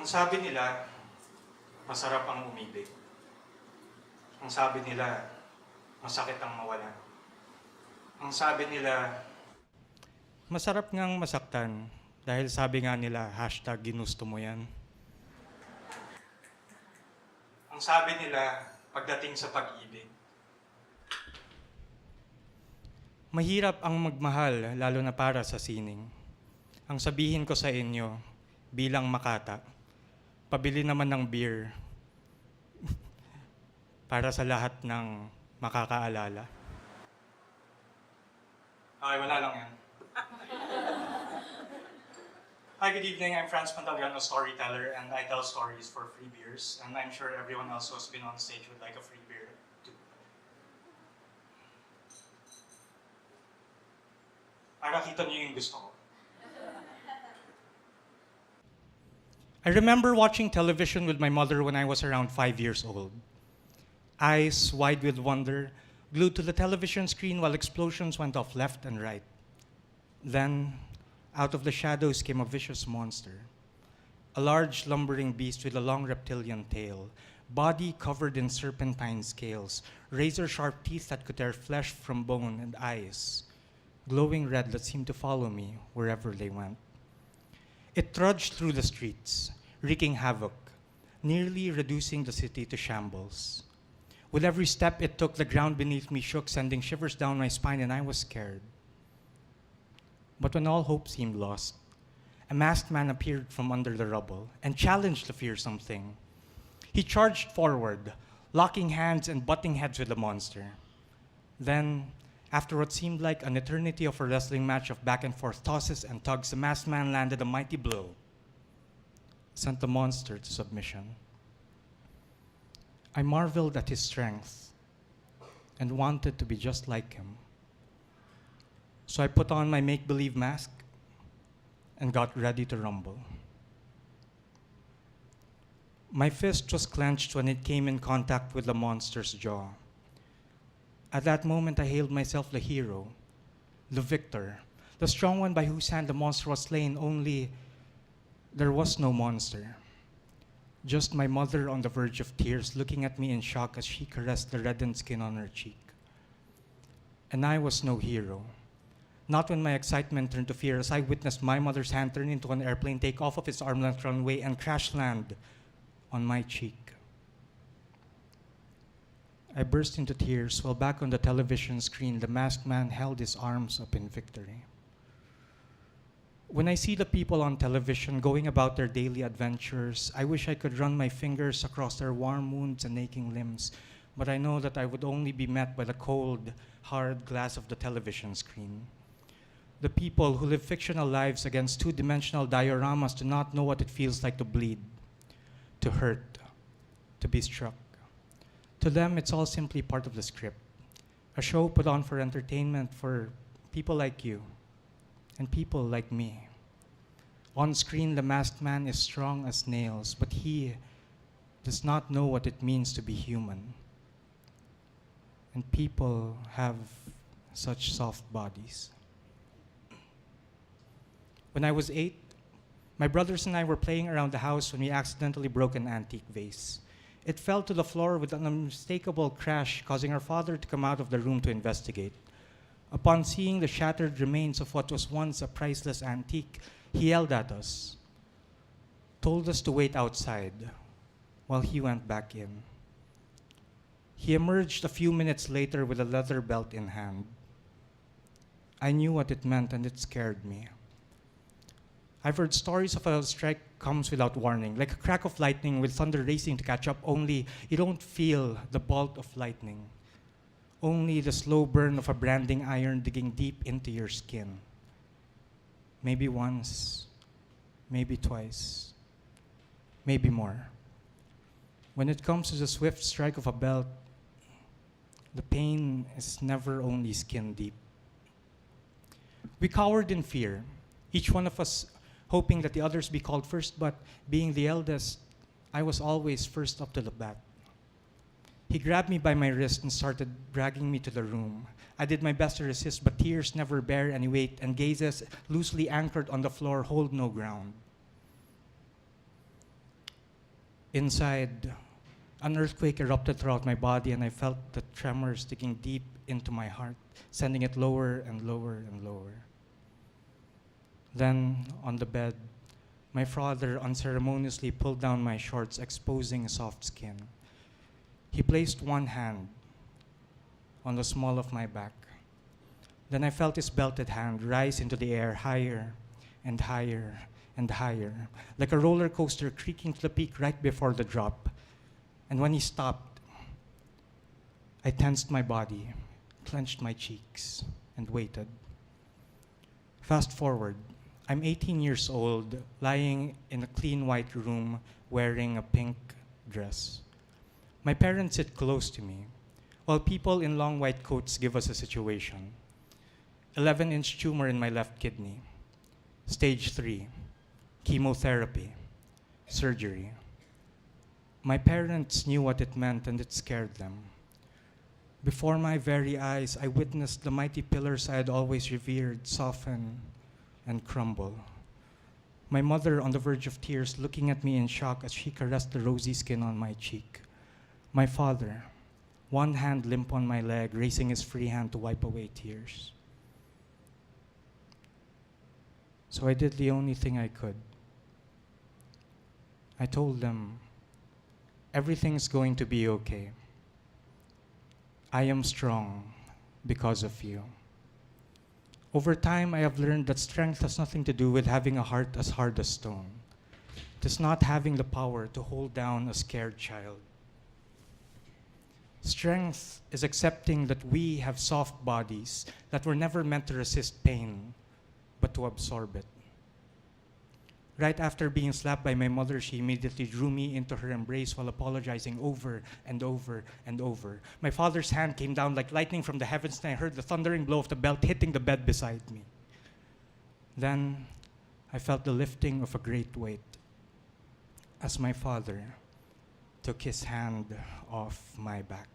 Ang sabi nila, masarap ang umibig. Ang sabi nila, masakit ang mawalan. Ang sabi nila, masarap ngang masaktan dahil sabi nga nila, #ginusto mo yan. Ang sabi nila, pagdating sa pag-ibig, mahirap ang magmahal lalo na para sa sining. Ang sabihin ko sa inyo, bilang makata, pabili naman ng beer para sa lahat ng makakaalala. Okay, wala lang yan. Hi, good evening. I'm Franz Pantaleon, a storyteller, and I tell stories for free beers. And I'm sure everyone else who's been on stage would like a free beer too. Para kita niyo yung gusto ko. I remember watching television with my mother when I was around 5 years old. Eyes wide with wonder, glued to the television screen while explosions went off left and right. Then, out of the shadows came a vicious monster. A large lumbering beast with a long reptilian tail, body covered in serpentine scales, razor-sharp teeth that could tear flesh from bone, and eyes, glowing red that seemed to follow me wherever they went. It trudged through the streets, wreaking havoc, nearly reducing the city to shambles. With every step it took, the ground beneath me shook, sending shivers down my spine, and I was scared. But when all hope seemed lost, a masked man appeared from under the rubble and challenged the fearsome thing. He charged forward, locking hands and butting heads with the monster. Then, after what seemed like an eternity of a wrestling match of back and forth tosses and tugs, the masked man landed a mighty blow, sent the monster to submission. I marveled at his strength and wanted to be just like him. So I put on my make-believe mask and got ready to rumble. My fist was clenched when it came in contact with the monster's jaw. At that moment, I hailed myself the hero, the victor, the strong one by whose hand the monster was slain, only there was no monster. Just my mother on the verge of tears, looking at me in shock as she caressed the reddened skin on her cheek. And I was no hero. Not when my excitement turned to fear as I witnessed my mother's hand turn into an airplane, take off of its arm-length runway, and crash land on my cheek. I burst into tears while back on the television screen, the masked man held his arms up in victory. When I see the people on television going about their daily adventures, I wish I could run my fingers across their warm wounds and aching limbs, but I know that I would only be met by the cold, hard glass of the television screen. The people who live fictional lives against two-dimensional dioramas do not know what it feels like to bleed, to hurt, to be struck. To them, it's all simply part of the script, a show put on for entertainment for people like you and people like me. On screen, the masked man is strong as nails, but he does not know what it means to be human. And people have such soft bodies. When I was 8, my brothers and I were playing around the house when we accidentally broke an antique vase. It fell to the floor with an unmistakable crash, causing our father to come out of the room to investigate. Upon seeing the shattered remains of what was once a priceless antique, he yelled at us, told us to wait outside, while he went back in. He emerged a few minutes later with a leather belt in hand. I knew what it meant, and it scared me. I've heard stories of how a strike comes without warning, like a crack of lightning with thunder racing to catch up, only you don't feel the bolt of lightning. Only the slow burn of a branding iron digging deep into your skin. Maybe once, maybe twice, maybe more. When it comes to the swift strike of a belt, the pain is never only skin deep. We cowered in fear, each one of us hoping that the others be called first, but being the eldest, I was always first up to the bat. He grabbed me by my wrist and started dragging me to the room. I did my best to resist, but tears never bear any weight, and gazes loosely anchored on the floor hold no ground. Inside, an earthquake erupted throughout my body, and I felt the tremors digging deep into my heart, sending it lower and lower and lower. Then, on the bed, my father unceremoniously pulled down my shorts, exposing soft skin. He placed one hand on the small of my back. Then I felt his belted hand rise into the air higher and higher and higher, like a roller coaster creaking to the peak right before the drop. And when he stopped, I tensed my body, clenched my cheeks, and waited. Fast forward, I'm 18 years old, lying in a clean white room, wearing a pink dress. My parents sit close to me, while people in long white coats give us a situation. 11-inch tumor in my left kidney. Stage 3, chemotherapy, surgery. My parents knew what it meant, and it scared them. Before my very eyes, I witnessed the mighty pillars I had always revered soften and crumble. My mother, on the verge of tears, looking at me in shock as she caressed the rosy skin on my cheek. My father, one hand limp on my leg, raising his free hand to wipe away tears. So I did the only thing I could. I told them, everything's going to be okay. I am strong because of you. Over time, I have learned that strength has nothing to do with having a heart as hard as stone. It is not having the power to hold down a scared child. Strength is accepting that we have soft bodies that were never meant to resist pain, but to absorb it. Right after being slapped by my mother, she immediately drew me into her embrace while apologizing over and over and over. My father's hand came down like lightning from the heavens, and I heard the thundering blow of the belt hitting the bed beside me. Then I felt the lifting of a great weight as my father took his hand off my back.